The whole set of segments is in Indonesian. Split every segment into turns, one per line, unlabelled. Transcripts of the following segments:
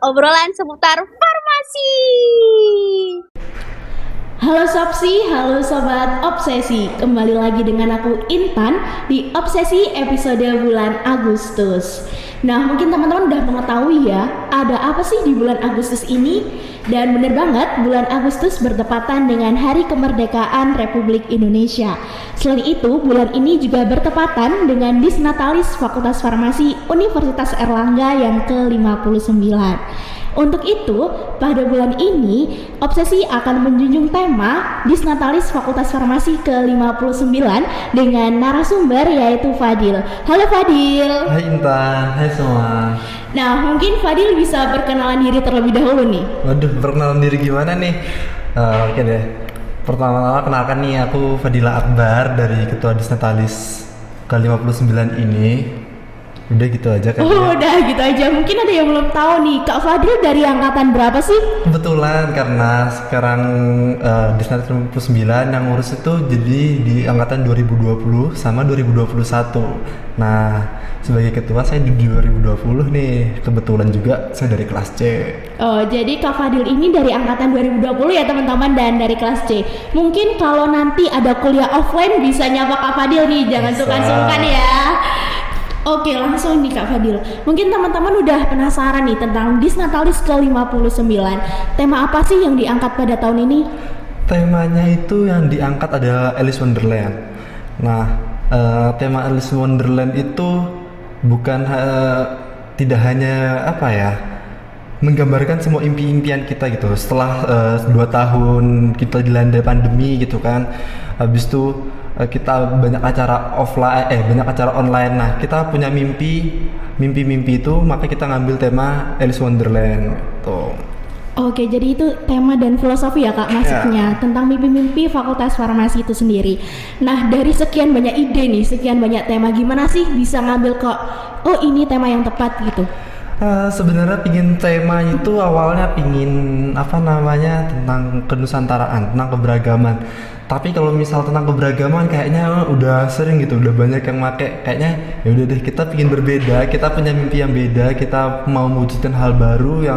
obrolan seputar farmasi.
Halo Sopsi, halo Sobat Obsesi. Kembali lagi dengan aku Intan di Obsesi episode bulan Agustus. Nah, mungkin teman-teman udah mengetahui ya, ada apa sih di bulan Agustus ini? Dan bener banget, bulan Agustus bertepatan dengan Hari Kemerdekaan Republik Indonesia. Selain itu, bulan ini juga bertepatan dengan Disnatalis Fakultas Farmasi Universitas Erlangga yang ke-59. Untuk itu, pada bulan ini, Obsesi akan menjunjung tema Disnatalis Fakultas Farmasi ke-59 dengan narasumber yaitu Fadil. Halo Fadil.
Hai Intan, hai semua.
Nah, mungkin Fadil bisa perkenalan diri terlebih dahulu nih.
Waduh, perkenalan diri gimana nih? Oke deh. Pertama-tama kenalkan nih, aku Fadila Akbar dari Ketua Disnatalis ke-59 ini. Udah gitu aja kan.
Oh, udah gitu aja. Mungkin ada yang belum tahu nih, Kak Fadil dari angkatan berapa sih?
Kebetulan karena sekarang Disnatalis 59 yang ngurus itu jadi di angkatan 2020 sama 2021. Nah, sebagai ketua saya di 2020 nih. Kebetulan juga saya dari kelas C.
Oh, jadi Kak Fadil ini dari angkatan 2020 ya teman-teman, dan dari kelas C. Mungkin kalau nanti ada kuliah offline bisa nyapa Kak Fadil nih, jangan
Bisa.
sungkan-sungkan ya. Oke, langsung nih Kak Fadil. Mungkin teman-teman udah penasaran nih tentang Disnatalis ke-59. Tema apa sih yang diangkat pada tahun ini?
Temanya itu yang diangkat adalah Alice Wonderland. Nah, tema Alice Wonderland itu bukan tidak hanya apa ya, menggambarkan semua impian kita gitu. Setelah 2 tahun kita dilanda pandemi gitu kan, habis itu kita banyak acara offline, banyak acara online. Nah, kita punya mimpi itu, maka kita ngambil tema Alice Wonderland gitu.
Oke, jadi itu tema dan filosofi ya Kak maksudnya tentang mimpi-mimpi Fakultas Farmasi itu sendiri. Nah, dari sekian banyak ide nih, sekian banyak tema, gimana sih bisa ngambil kok, oh ini tema yang tepat gitu?
Sebenarnya pingin tema itu awalnya pingin apa namanya tentang kenusantaraan, tentang keberagaman. Tapi kalau misal tentang keberagaman kayaknya udah sering gitu, udah banyak yang make. Kayaknya ya udah deh, kita pingin berbeda, kita punya mimpi yang beda, kita mau mewujudkan hal baru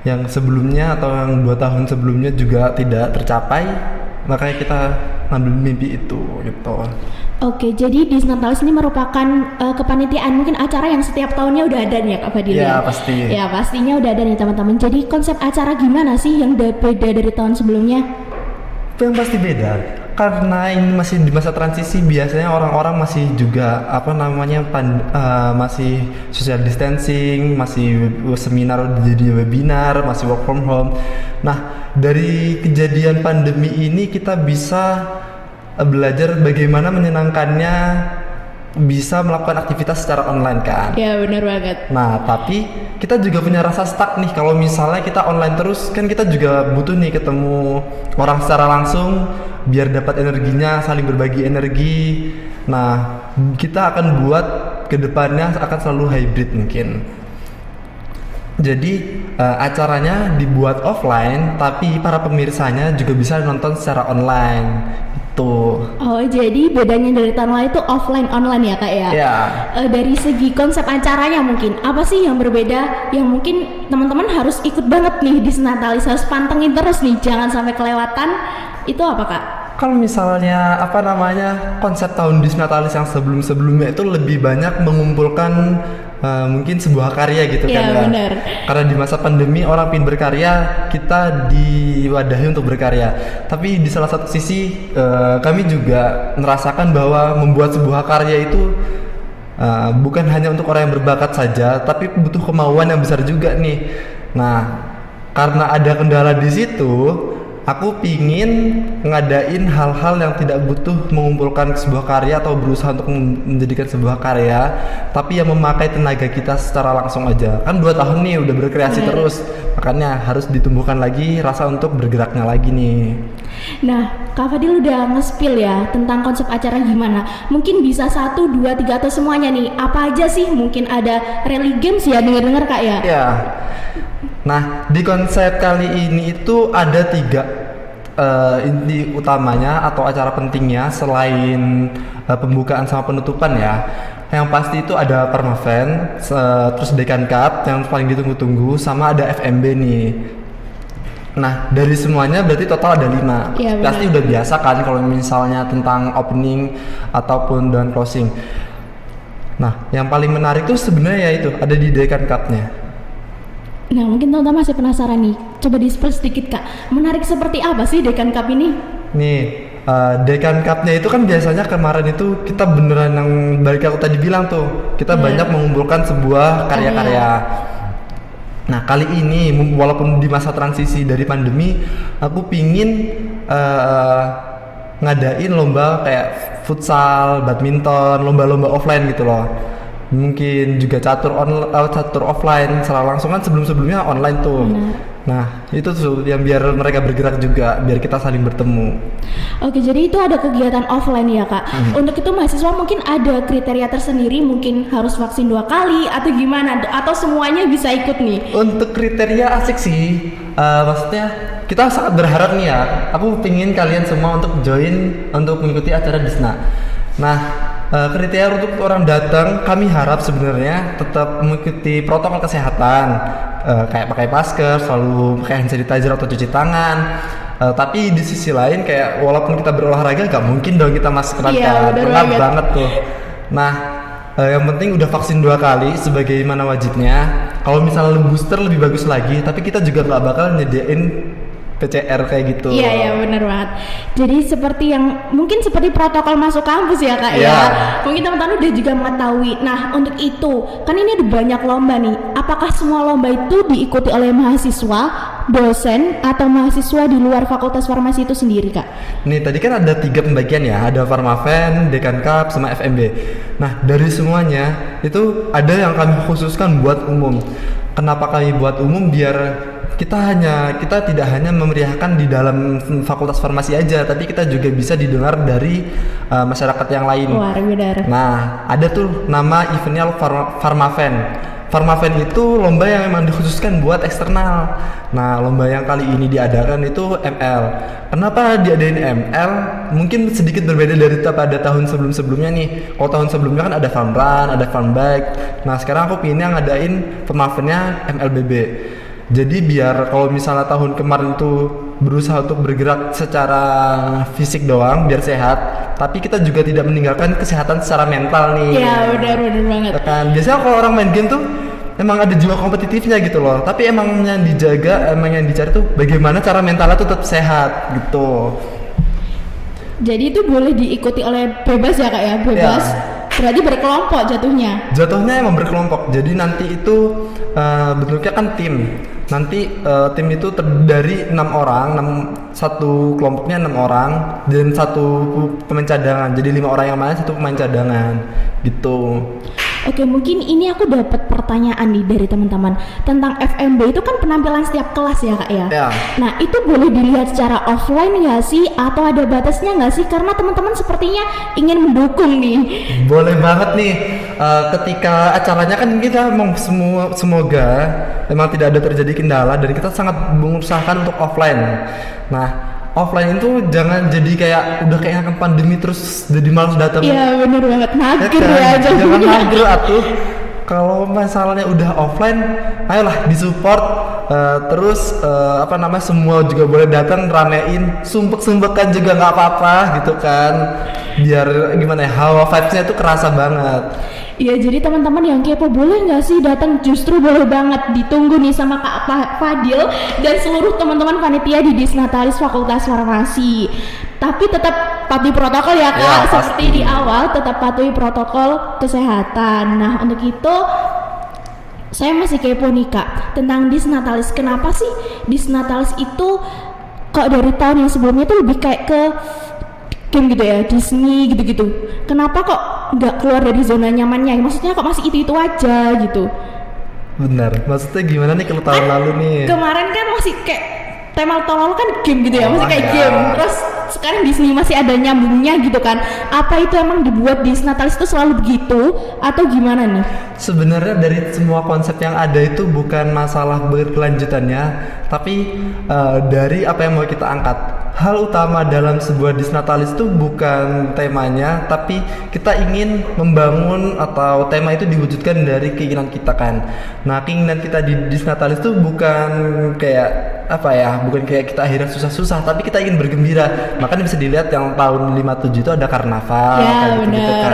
yang sebelumnya atau yang 2 tahun sebelumnya juga tidak tercapai. Makanya kita ngambil mimpi itu gitu.
Oke, jadi Disnatalis ini merupakan kepanitiaan, mungkin acara yang setiap tahunnya udah ada nih ya Kak Fadil ya?
Ya pasti.
Ya pastinya udah ada nih teman-teman. Jadi konsep acara gimana sih yang beda dari tahun sebelumnya?
Yang pasti beda, karena ini masih di masa transisi. Biasanya orang-orang masih juga apa namanya masih social distancing, masih seminar jadi webinar, masih work from home. Nah, dari kejadian pandemi ini kita bisa belajar bagaimana menyenangkannya bisa melakukan aktivitas secara online kan.
Ya benar banget.
Nah, tapi kita juga punya rasa stuck nih kalau misalnya kita online terus, kan kita juga butuh nih ketemu orang secara langsung biar dapat energinya, saling berbagi energi. Nah, kita akan buat kedepannya akan selalu hybrid mungkin. Jadi acaranya dibuat offline, tapi para pemirsanya juga bisa nonton secara online. Itu.
Oh, jadi bedanya dari tahun lalu itu offline online ya Kak ya?
Ya.
Dari segi konsep acaranya mungkin apa sih yang berbeda yang mungkin teman-teman harus ikut banget nih di Disnatalis, harus pantengin terus nih, jangan sampai kelewatan. Itu apa Kak?
Kalau misalnya apa namanya konsep tahun Disnatalis yang sebelumnya itu lebih banyak mengumpulkan mungkin sebuah karya gitu
Iya,
kan ya.
benar.
Karena di masa pandemi orang ingin berkarya, kita diwadahi untuk berkarya. Tapi di salah satu sisi kami juga merasakan bahwa membuat sebuah karya itu bukan hanya untuk orang yang berbakat saja, tapi butuh kemauan yang besar juga nih. Nah, karena ada kendala di situ, aku pingin ngadain hal-hal yang tidak butuh mengumpulkan sebuah karya atau berusaha untuk menjadikan sebuah karya, tapi yang memakai tenaga kita secara langsung aja. Kan 2 tahun nih udah berkreasi
Bener.
terus, makanya harus ditumbuhkan lagi rasa untuk bergeraknya lagi nih.
Nah, Kak Fadil udah nge-spill ya tentang konsep acara gimana. Mungkin bisa 1, 2, 3 atau semuanya nih. Apa aja sih? Mungkin ada rally games ya, dengar-dengar Kak ya?
Ya. Nah, di konsep kali ini itu ada 3 inti utamanya atau acara pentingnya selain pembukaan sama penutupan ya. Yang pasti itu ada Permaven, terus Dekan Cup yang paling ditunggu-tunggu, sama ada FMB nih. Nah, dari semuanya berarti total ada 5.
Iya, benar.
Pasti udah biasa kan kalau misalnya tentang opening ataupun dan closing. Nah, yang paling menarik tuh sebenarnya ya itu ada di Dekan Cup-nya.
Nah, mungkin teman-teman masih penasaran nih. Coba di-spill sedikit, Kak. Menarik seperti apa sih Dekan Cup ini?
Nih, Dekan Cup-nya itu kan biasanya kemarin itu kita beneran yang balik aku tadi bilang tuh, kita banyak mengumpulkan sebuah karya-karya. Nah, kali ini walaupun di masa transisi dari pandemi, aku pingin ngadain lomba kayak futsal, badminton, lomba-lomba offline gitu loh. Mungkin juga catur offline secara langsung kan sebelumnya online tuh. Nah, itu tuh yang biar mereka bergerak juga, biar kita saling bertemu.
Oke, jadi itu ada kegiatan offline ya, Kak. Untuk itu mahasiswa mungkin ada kriteria tersendiri, mungkin harus vaksin 2 kali atau gimana, atau semuanya bisa ikut nih?
Untuk kriteria asik sih, maksudnya kita sangat berharap nih ya, aku pingin kalian semua untuk join untuk mengikuti acara Disna. Nah, kriteria untuk orang datang kami harap sebenarnya tetap mengikuti protokol kesehatan, kayak pakai masker, selalu pakai hand sanitizer atau cuci tangan. Tapi di sisi lain kayak walaupun kita berolahraga gak mungkin dong kita maskeran kan, pengap banget tuh. Nah, yang penting udah vaksin 2 kali sebagaimana wajibnya. Kalau misalnya booster lebih bagus lagi, tapi kita juga nggak bakal nyediain PCR kayak gitu.
Iya benar banget. Jadi seperti yang mungkin seperti protokol masuk kampus ya, Kak ya. Mungkin teman-teman udah juga mengetahui. Nah, untuk itu kan ini ada banyak lomba nih. Apakah semua lomba itu diikuti oleh mahasiswa, dosen, atau mahasiswa di luar Fakultas Farmasi itu sendiri, Kak?
Nih tadi kan ada 3 pembagian ya, ada Farmaven, Dekan Cup, sama FMB. Nah, dari semuanya itu ada yang kami khususkan buat umum. Kenapa kami buat umum? Biar kita tidak hanya memeriahkan di dalam Fakultas Farmasi aja, tapi kita juga bisa didengar dari masyarakat yang lain.
Wah, benar.
Nah, ada tuh nama eventnya Farmaven. Farmaven itu lomba yang memang dikhususkan buat eksternal. Nah, lomba yang kali ini diadakan itu ML. Kenapa diadain ML? Mungkin sedikit berbeda dari pada tahun sebelum-sebelumnya nih. Kalau tahun sebelumnya kan ada fun run, ada fun bike. Nah, sekarang aku pindah ngadain Farmavennya MLBB. Jadi biar kalau misalnya tahun kemarin tuh berusaha untuk bergerak secara fisik doang biar sehat, tapi kita juga tidak meninggalkan kesehatan secara mental nih.
Iya, benar banget.
Kan biasanya kalau orang main game tuh emang ada jiwa kompetitifnya gitu loh, tapi emang yang dijaga, emang yang dicari tuh bagaimana cara mentalnya tuh tetap sehat gitu.
Jadi itu boleh diikuti oleh bebas ya, Kak ya? Bebas. Ya. Berarti berkelompok jatuhnya? Jatuhnya
emang berkelompok. Jadi nanti itu bentuknya kan tim. Nanti tim itu terdiri dari 6 orang, satu kelompoknya 6 orang dan 1 pemain cadangan. Jadi 5 orang yang main, 1 pemain cadangan gitu.
Oke, mungkin ini aku dapat pertanyaan nih dari teman-teman tentang FMB itu kan penampilan setiap kelas ya, Kak ya?
Ya.
Nah, itu boleh dilihat secara offline nggak sih? Atau ada batasnya nggak sih? Karena teman-teman sepertinya ingin mendukung nih.
Boleh banget nih. Ketika acaranya kan kita semoga memang tidak ada terjadi kendala dan kita sangat mengusahakan untuk offline. Nah, offline itu jangan jadi kayak udah kayak akan pandemi terus jadi malas datang.
Iya benar banget, mager ya,
jangan mager atuh. Kalau masalahnya udah offline, ayolah disupport. Terus semua juga boleh datang, ramein, sumpek-sumpekan juga nggak apa-apa gitu kan. Biar gimana ya, hawa vibes-nya tuh kerasa banget.
Iya, jadi teman-teman yang kepo boleh nggak sih datang, justru boleh banget, ditunggu nih sama Kak Fadil dan seluruh teman-teman panitia di Disnatalis Fakultas Farmasi. Tapi tetap patuhi protokol ya, Kak,
ya,
seperti di awal tetap patuhi protokol kesehatan. Nah, untuk itu saya masih kepo nih, Kak, tentang Disnatalis. Kenapa sih Disnatalis itu kok dari tahun yang sebelumnya tuh lebih kayak ke game gitu ya, Disney gitu-gitu. Kenapa kok nggak keluar dari zona nyamannya? Maksudnya kok masih itu aja gitu?
Benar. Maksudnya gimana nih kalau tahun lalu nih?
Kemarin kan masih kayak tema tahun lalu kan game gitu ya, masih kayak game. Terus sekarang Disney masih ada nyambungnya gitu kan? Apa itu emang dibuat Disnatalis itu selalu begitu atau gimana nih?
Sebenarnya dari semua konsep yang ada itu bukan masalah berkelanjutannya, tapi dari apa yang mau kita angkat. hal utama dalam sebuah disnatalis itu bukan temanya, tapi kita ingin membangun atau tema itu diwujudkan dari keinginan kita kan. Nah, keinginan kita di disnatalis itu bukan kayak bukan kayak kita akhirnya susah-susah, tapi kita ingin bergembira. Makanya bisa dilihat yang tahun 57 itu ada karnaval kayak gitu kan.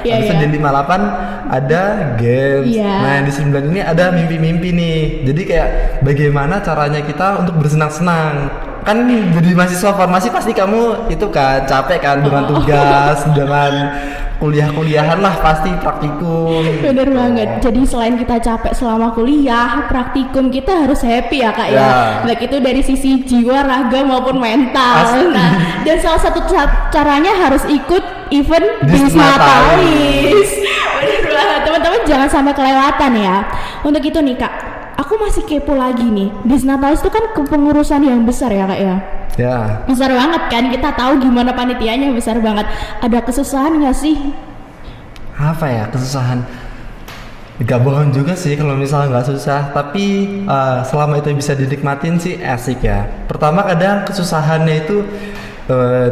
Habis itu di 58 ada games. Nah, yang di 9 ini ada mimpi-mimpi nih. Jadi kayak bagaimana caranya kita untuk bersenang-senang. Kan jadi mahasiswa farmasi pasti kamu itu kan capek kan dengan tugas, dengan kuliah-kuliahan lah, pasti praktikum.
Bener banget. Jadi selain kita capek selama kuliah, praktikum kita harus happy ya Kak ya. Baik itu dari sisi jiwa, raga maupun mental. Nah, dan salah satu caranya harus ikut event disnatalis. Bener banget. Teman-teman jangan sampai kelewatan ya. Untuk itu nih Kak, aku masih kepo lagi nih. Disnatalis itu kan kepengurusan yang besar ya Kak ya.
Ya.
Besar banget kan, kita tahu gimana panitianya, besar banget. Ada kesusahan nggak sih?
Apa ya kesusahan? Gak bohong juga sih kalau misalnya nggak susah, tapi selama itu bisa dinikmatin sih asik ya. Pertama kadang kesusahannya itu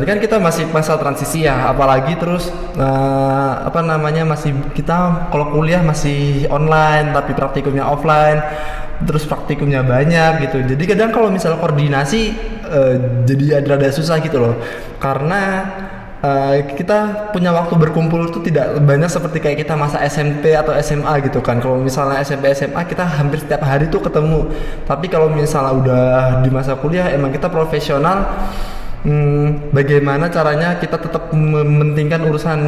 kan kita masih masa transisi ya, apalagi terus masih kita kalau kuliah masih online tapi praktikumnya offline, terus praktikumnya banyak gitu. Jadi kadang kalau misalnya koordinasi jadi ada susah gitu loh, karena kita punya waktu berkumpul itu tidak banyak seperti kayak kita masa SMP atau SMA gitu kan. Kalau misalnya SMP SMA kita hampir setiap hari tuh ketemu, tapi kalau misalnya udah di masa kuliah emang kita profesional. Bagaimana caranya kita tetap mementingkan urusan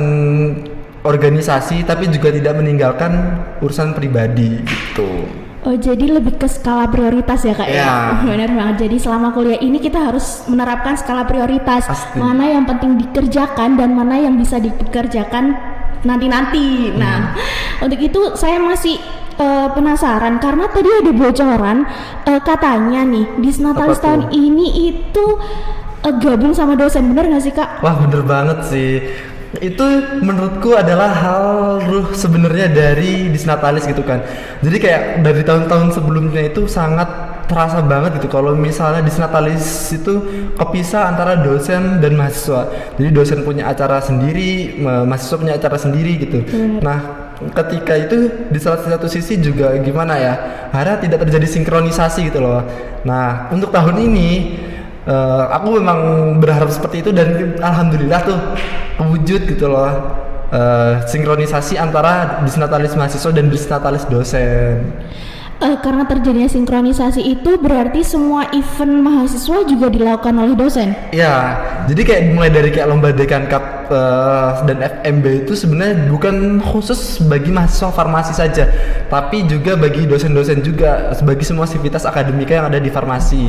organisasi tapi juga tidak meninggalkan urusan pribadi gitu.
Oh, jadi lebih ke skala prioritas ya Kak ya? Benar banget. Jadi selama kuliah ini kita harus menerapkan skala prioritas. Pasti. Mana yang penting dikerjakan dan mana yang bisa dikerjakan nanti-nanti. Nah, untuk itu saya masih penasaran karena tadi ada bocoran katanya nih disnatalis tahun ini itu gabung sama dosen, bener gak sih Kak?
Wah bener banget sih. Itu menurutku adalah hal ruh sebenarnya dari disnatalis gitu kan. Jadi kayak dari tahun-tahun sebelumnya itu sangat terasa banget gitu kalau misalnya disnatalis itu kepisah antara dosen dan mahasiswa. Jadi dosen punya acara sendiri, mahasiswa punya acara sendiri gitu. Nah, ketika itu di salah satu sisi juga gimana ya, karena tidak terjadi sinkronisasi gitu loh. Nah, untuk tahun ini aku memang berharap seperti itu dan alhamdulillah tuh wujud gitu loh, sinkronisasi antara disnatalis mahasiswa dan disnatalis dosen.
Karena terjadinya sinkronisasi itu berarti semua event mahasiswa juga dilakukan oleh dosen?
Ya, jadi kayak mulai dari kayak lomba Dekan Cup dan FMB itu sebenarnya bukan khusus bagi mahasiswa farmasi saja, tapi juga bagi dosen-dosen juga, bagi semua sivitas akademika yang ada di farmasi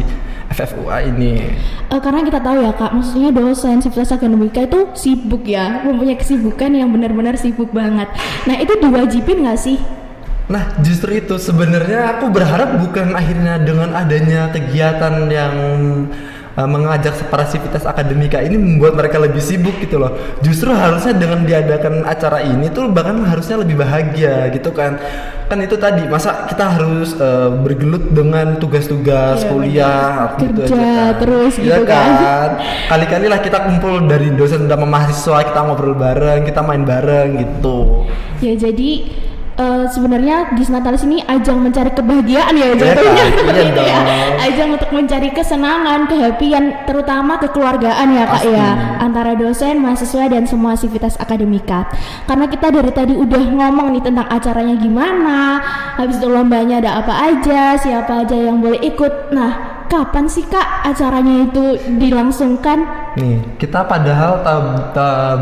FFUA ini.
Karena kita tahu ya Kak, maksudnya dosen sivitas akademika itu sibuk ya, mempunyai kesibukan yang benar-benar sibuk banget. Nah, itu diwajibin nggak sih?
Nah, justru itu sebenarnya aku berharap bukan akhirnya dengan adanya kegiatan yang mengajak para sivitas akademika ini membuat mereka lebih sibuk gitu loh. Justru harusnya dengan diadakan acara ini tuh bahkan harusnya lebih bahagia gitu kan. Kan itu tadi, masa kita harus bergelut dengan tugas-tugas kuliah gitu
kerja
aja kan.
Terus gitu
ya kan. Kali-kali lah kita kumpul dari dosen sama mahasiswa, kita ngobrol bareng, kita main bareng gitu.
Ya jadi sebenarnya disnatalis ini ajang mencari kebahagiaan ya jatuhnya, gitu ya. Ajang untuk mencari kesenangan, kehappyan, terutama kekeluargaan ya Kak ya, antara dosen, mahasiswa dan semua sivitas akademika. Karena kita dari tadi udah ngomong nih tentang acaranya gimana, habis itu lombanya ada apa aja, siapa aja yang boleh ikut. Nah, kapan sih Kak acaranya itu dilangsungkan?
Nih, kita padahal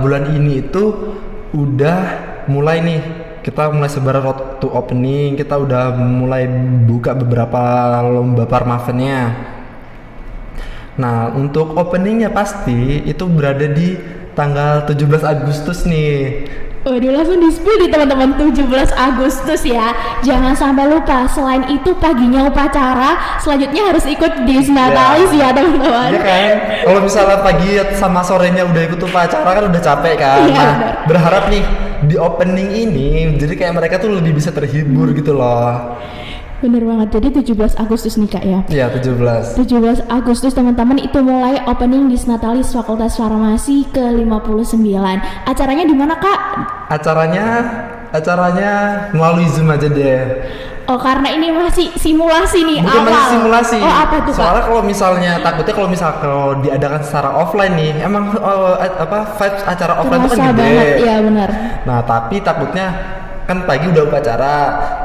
bulan ini itu udah mulai nih. Kita mulai sebar road to opening, kita udah mulai buka beberapa lomba parmavennya. Nah, untuk openingnya pasti itu berada di tanggal 17 Agustus nih.
Waduh, langsung di-spill di teman-teman, 17 Agustus ya. Jangan sampai lupa, selain itu paginya upacara, selanjutnya harus ikut disnatalis ya teman-teman.
Iya kan? Kalau misalnya pagi sama sorenya udah ikut upacara kan udah capek kan.
Iya,
nah, berharap nih di opening ini jadi kayak mereka tuh lebih bisa terhibur gitu loh.
Bener banget. Jadi 17 Agustus nih Kak ya.
Iya, 17.
17 Agustus teman-teman itu mulai opening Disnatalis Fakultas Farmasi ke-59. Acaranya di mana Kak?
Acaranya melalui Zoom aja deh.
Oh, karena ini masih simulasi nih.
Bukan
awal.
masih simulasi.
Oh, apa tuh Kak?
Soalnya takutnya kalau diadakan secara offline nih, emang vibes acara offline itu kan
Terasa
gede.
banget, ya benar.
Nah, tapi takutnya kan pagi udah upacara,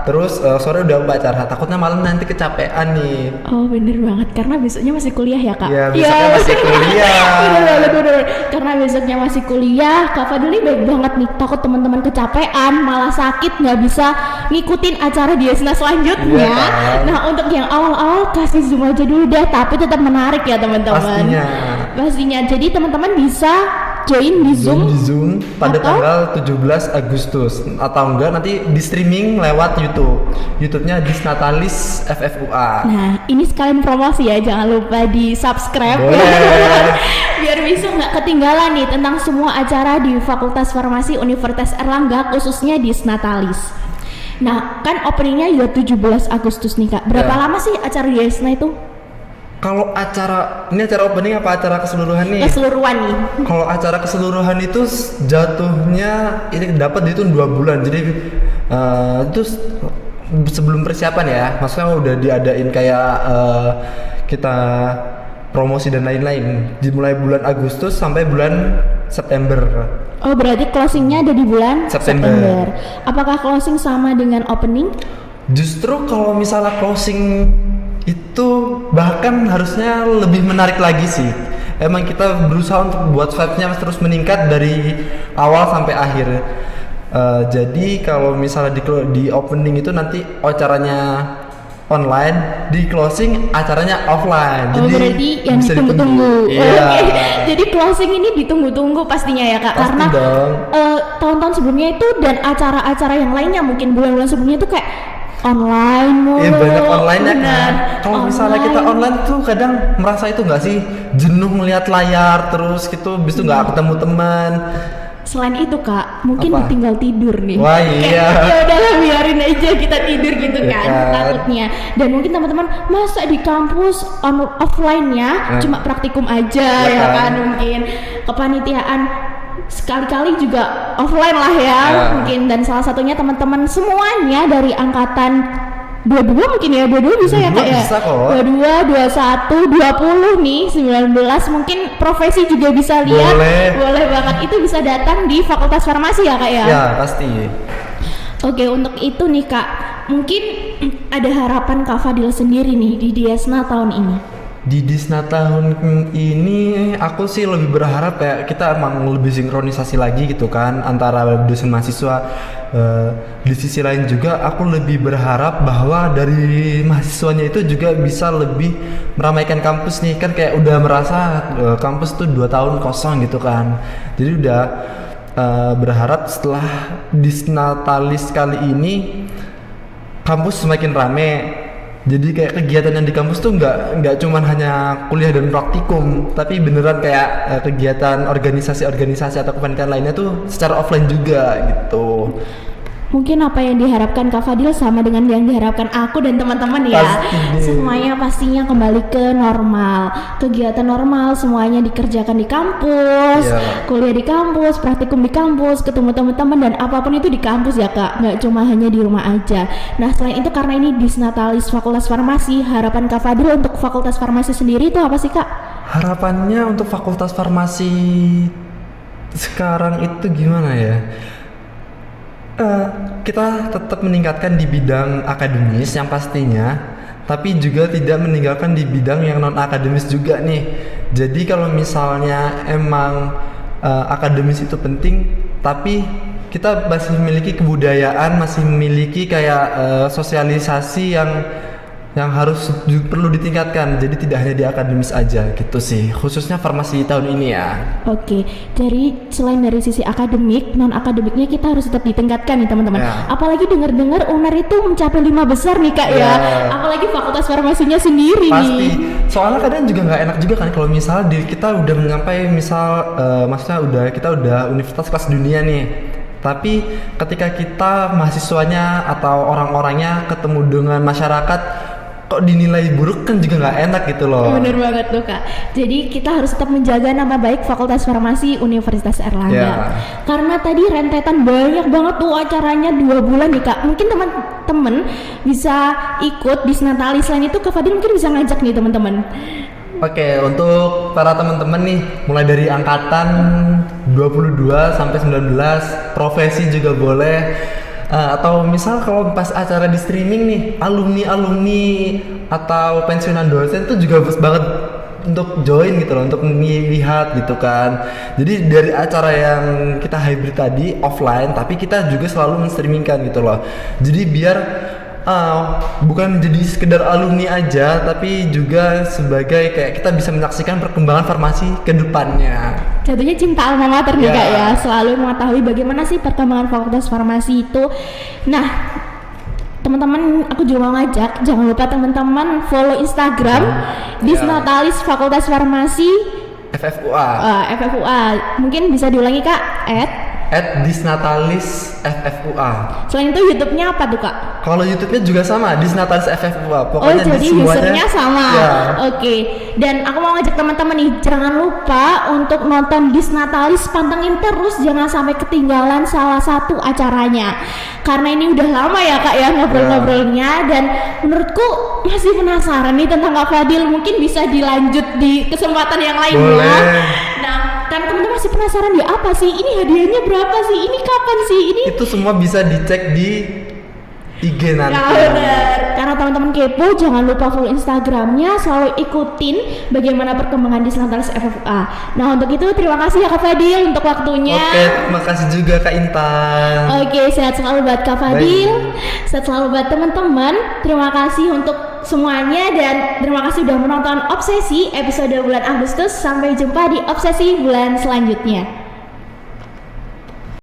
terus sore udah upacara, takutnya malam nanti kecapean nih.
Oh bener banget, karena besoknya masih kuliah ya Kak?
Iya, besoknya masih kuliah.
bener. Karena besoknya masih kuliah, Kak Fadli baik banget nih. Takut teman-teman kecapean, malah sakit, nggak bisa ngikutin acara Diesna selanjutnya.
Iya, kan?
Nah untuk yang awal-awal kasih zoom aja dulu deh, tapi tetap menarik ya teman-teman. Pastinya. Jadi teman-teman bisa join di Zoom
pada
atau
tanggal 17 Agustus atau enggak nanti di streaming lewat YouTube-nya Disnatalis FFUA.
Nah, ini sekalian promosi ya, jangan lupa di subscribe biar bisa nggak ketinggalan nih tentang semua acara di Fakultas Farmasi Universitas Erlangga, khususnya Disnatalis. Nah, kan openingnya juga 17 Agustus nih Kak. Berapa lama sih acara Disna itu?
Kalau ini acara opening apa acara keseluruhan nih?
Keseluruhan nih.
Kalau acara keseluruhan itu jatuhnya ini dapat dihitung 2 bulan. Jadi itu sebelum persiapan ya. Maksudnya udah diadain kayak kita promosi dan lain-lain. Dimulai bulan Agustus sampai bulan September.
Oh, berarti closingnya ada di bulan September. Apakah closing sama dengan opening?
Justru kalau misalnya closing itu bahkan harusnya lebih menarik lagi sih. Emang kita berusaha untuk buat vibes-nya terus meningkat dari awal sampai akhir. Jadi kalau misalnya di opening itu nanti acaranya online, di closing acaranya offline.
Oh,
jadi
berarti yang
bisa
ditunggu-tunggu.
Iya.
Jadi closing ini ditunggu-tunggu pastinya ya Kak.
Pasti
karena
dong.
Tahun-tahun sebelumnya itu dan acara-acara yang lainnya mungkin bulan-bulan sebelumnya itu kayak online mulu.
Iya, banyak online-nya kan.
Benar.
Kalau misalnya kita online tuh kadang merasa itu nggak sih jenuh melihat layar terus gitu, bis itu nggak ketemu teman.
Selain itu Kak, mungkin
Apa?
ditinggal tidur nih.
Wah,
Kayak,
iya.
ya udahlah biarin aja kita tidur gitu
Iya
kan,
kan.
takutnya. Dan mungkin teman-teman masa di kampus offline-nya cuma praktikum aja
Iya
ya
kan.
kan, mungkin kepanitiaan sekali-kali juga offline lah ya mungkin. Dan salah satunya teman-teman semuanya dari angkatan 22 mungkin ya, 22 bisa ya
22
Kak ya?
bisa kok.
22, 21, 20 nih, 19 mungkin profesi juga bisa lihat. Boleh banget, itu bisa datang di Fakultas Farmasi ya Kak ya?
Ya pasti.
Oke, untuk itu nih Kak, mungkin ada harapan Kak Fadil sendiri nih di Diesna tahun ini.
Di Disna tahun ini aku sih lebih berharap kayak kita emang lebih sinkronisasi lagi gitu kan antara dosen mahasiswa. Di sisi lain juga aku lebih berharap bahwa dari mahasiswanya itu juga bisa lebih meramaikan kampus nih, kan kayak udah merasa kampus tuh 2 tahun kosong gitu kan. Jadi udah berharap setelah Disnatalis kali ini kampus semakin rame. Jadi kayak kegiatan yang di kampus tuh nggak cuman hanya kuliah dan praktikum, tapi beneran kayak kegiatan organisasi atau kepanitiaan lainnya tuh secara offline juga gitu.
Mungkin apa yang diharapkan Kak Fadil sama dengan yang diharapkan aku dan teman-teman ya. Semuanya pastinya kembali ke normal. Kegiatan normal semuanya dikerjakan di kampus, kuliah di kampus, praktikum di kampus, ketemu teman-teman dan apapun itu di kampus ya Kak. Nggak cuma hanya di rumah aja. Nah selain itu karena ini Disnatalis Fakultas Farmasi, harapan Kak Fadil untuk Fakultas Farmasi sendiri itu apa sih Kak?
Harapannya untuk Fakultas Farmasi sekarang itu gimana ya? Kita tetap meningkatkan di bidang akademis yang pastinya, tapi juga tidak meninggalkan di bidang yang non akademis juga nih. Jadi kalau misalnya emang akademis itu penting, tapi kita masih memiliki kebudayaan, masih memiliki kayak sosialisasi yang harus perlu ditingkatkan. Jadi tidak hanya di akademis aja gitu sih, khususnya farmasi tahun ini ya.
Oke, jadi selain dari sisi akademik, non akademiknya kita harus tetap ditingkatkan nih teman-teman. Apalagi dengar-dengar UNER itu mencapai 5 besar nih Kak ya. Apalagi fakultas farmasinya sendiri
pasti.
nih.
Soalnya kadang juga nggak enak juga kan kalau misalnya diri kita udah menyampai maksudnya kita udah universitas kelas dunia nih. Tapi ketika kita mahasiswanya atau orang-orangnya ketemu dengan masyarakat kok dinilai buruk kan juga nggak enak gitu loh.
Bener banget tuh Kak. Jadi kita harus tetap menjaga nama baik Fakultas Farmasi Universitas Erlangga.
Ya.
Karena tadi rentetan banyak banget tuh acaranya 2 bulan nih Kak. Mungkin teman-teman bisa ikut Disnatalis. Selain itu Kak Fadil mungkin bisa ngajak nih teman-teman.
Oke, untuk para teman-teman nih, mulai dari angkatan 22 sampai 19, profesi juga boleh. Atau misal kalau pas acara di streaming nih, alumni atau pensiunan dosen tuh juga bagus banget untuk join gitu loh, untuk melihat gitu kan. Jadi dari acara yang kita hybrid tadi offline, tapi kita juga selalu men-streamingkan gitu loh. Jadi biar bukan jadi sekedar alumni aja, tapi juga sebagai kayak kita bisa menyaksikan perkembangan farmasi ke depannya.
Jatuhnya cinta alma mater nih
Ya.
Kak ya, selalu mengetahui bagaimana sih perkembangan Fakultas Farmasi itu. Nah, teman-teman, aku juga mau ngajak, jangan lupa teman-teman follow Instagram Disnatalis Fakultas Farmasi
FFUA.
FFUA. Mungkin bisa diulangi Kak,
@Disnatalis FFUA.
Selain itu YouTube-nya apa tuh Kak?
Kalau YouTube-nya juga sama, Disnatalis FFUA.
Oh
Pokoknya
jadi usernya sama.
Ya.
Oke. Dan aku mau ngajak teman-teman nih, jangan lupa untuk nonton Disnatalis, pantengin terus, jangan sampai ketinggalan salah satu acaranya. Karena ini udah lama ya Kak ya ngobrol-ngobrolnya, dan menurutku masih penasaran nih tentang Kak Fadil. Mungkin bisa dilanjut di kesempatan yang lain
Boleh.
ya. Nah, kan teman-teman masih penasaran ya, apa sih ini, hadiahnya berapa sih, ini kapan sih ini?
Itu semua bisa dicek di IG nanti.
Ya bener. Karena teman-teman kepo, jangan lupa follow Instagramnya, selalu ikutin bagaimana perkembangan di Disnatalis FFA. Nah untuk itu terima kasih ya Kak Fadil untuk waktunya.
Oke, terima kasih juga Kak Intan.
Oke, sehat selalu buat Kak Fadil, sehat selalu buat teman-teman. Terima kasih untuk semuanya dan terima kasih sudah menonton Obsesi episode bulan Agustus. Sampai jumpa di Obsesi bulan selanjutnya.